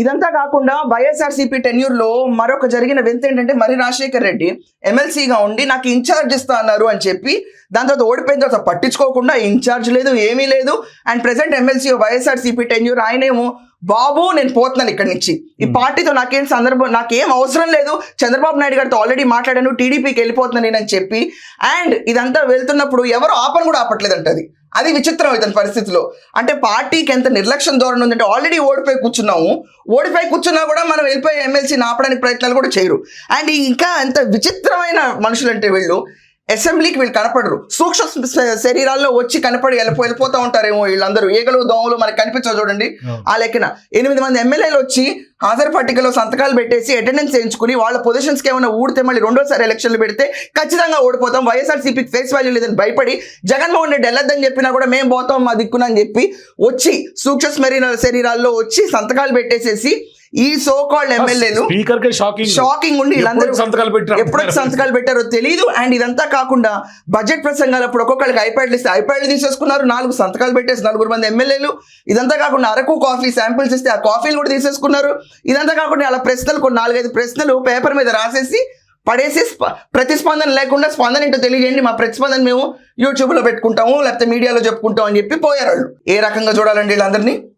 ఇదంతా కాకుండా వైఎస్ఆర్సీపీ టెన్యూర్ లో మరొక జరిగిన వింత ఏంటంటే మరి రాజశేఖర్ రెడ్డి ఎమ్మెల్సీగా ఉండి నాకు ఇన్ఛార్జ్ ఇస్తా అన్నారు అని చెప్పి దాని తర్వాత ఓడిపోయిన తర్వాత పట్టించుకోకుండా ఇన్ఛార్జ్ లేదు ఏమీ లేదు. And present MLC YSRCP tenure ఆయనేమో బాబు నేను పోతున్నాను ఇక్కడి నుంచి, ఈ పార్టీతో నాకేం అవసరం లేదు, చంద్రబాబు నాయుడు గారితో ఆల్రెడీ మాట్లాడాను, టీడీపీకి వెళ్ళిపోతున్నాను నేనని చెప్పి. అండ్ ఇదంతా వెళ్తున్నప్పుడు ఎవరు ఆపను కూడా ఆపట్లేదంట. అది విచిత్రం ఇతని పరిస్థితిలో. అంటే పార్టీకి ఎంత నిర్లక్ష్యం ధోరణి ఉందంటే ఆల్రెడీ ఓడిపోయి కూర్చున్నా కూడా మనం వెళ్ళిపోయి ఎమ్మెల్సీని ఆపడానికి ప్రయత్నాలు కూడా చేయరు. అండ్ ఇంకా ఎంత విచిత్రమైన మనుషులు అంటే వీళ్ళు అసెంబ్లీకి వీళ్ళు కనపడరు, సూక్ష్మ శరీరాల్లో వచ్చి కనపడి వెళ్ళిపోతూ ఉంటారేమో వీళ్ళందరూ. ఈగలు దోమలు మనకు కనిపించవు చూడండి. ఆ లెక్కన 8 మంది ఎమ్మెల్యేలు వచ్చి హాజరు పట్టికలో సంతకాలు పెట్టేసి అటెండెన్స్ చేయించుకుని వాళ్ళ పొజిషన్స్కి ఏమైనా ఊడితే మళ్ళీ రెండోసారి ఎలక్షన్లు పెడితే ఖచ్చితంగా ఓడిపోతాం, వైఎస్ఆర్సీపీకి ఫేస్ వాల్యూ లేదని భయపడి జగన్మోహన్ రెడ్డి వెళ్ళొద్దని చెప్పినా కూడా మేము పోతాం మా దిక్కునని చెప్పి వచ్చి సూక్ష్మ శరీరాల్లో వచ్చి సంతకాలు పెట్టేసేసి ఈ సో కాల్డ్ ఎమ్మెల్యేలు షాకింగ్ ఉండి వీళ్ళందరూ ఎప్పుడు సంతకాలు పెట్టారో తెలియదు. అండ్ ఇదంతా కాకుండా బడ్జెట్ ప్రసంగాలప్పుడు ఒక్కొక్కరికి ఐప్యాడ్లు తీసేసుకున్నారు, 4 సంతకాలు పెట్టేసి 4 మంది ఎమ్మెల్యేలు. ఇదంతా కాకుండా అరకు కాఫీ శాంపిల్స్ ఇస్తే ఆ కాఫీలు కూడా తీసేసుకున్నారు. ఇదంతా కాకుండా అలా ప్రశ్నలు 4-5 ప్రశ్నలు పేపర్ మీద రాసేసి పడేసి ప్రతిస్పందన లేకుండా స్పందన ఏంటో తెలియజేయండి, మా ప్రతిస్పందన మేము యూట్యూబ్లో పెట్టుకుంటాము లేకపోతే మీడియాలో చెప్పుకుంటాం అని చెప్పి పోయారు వాళ్ళు. ఏ రకంగా చూడాలండి వీళ్ళందరినీ?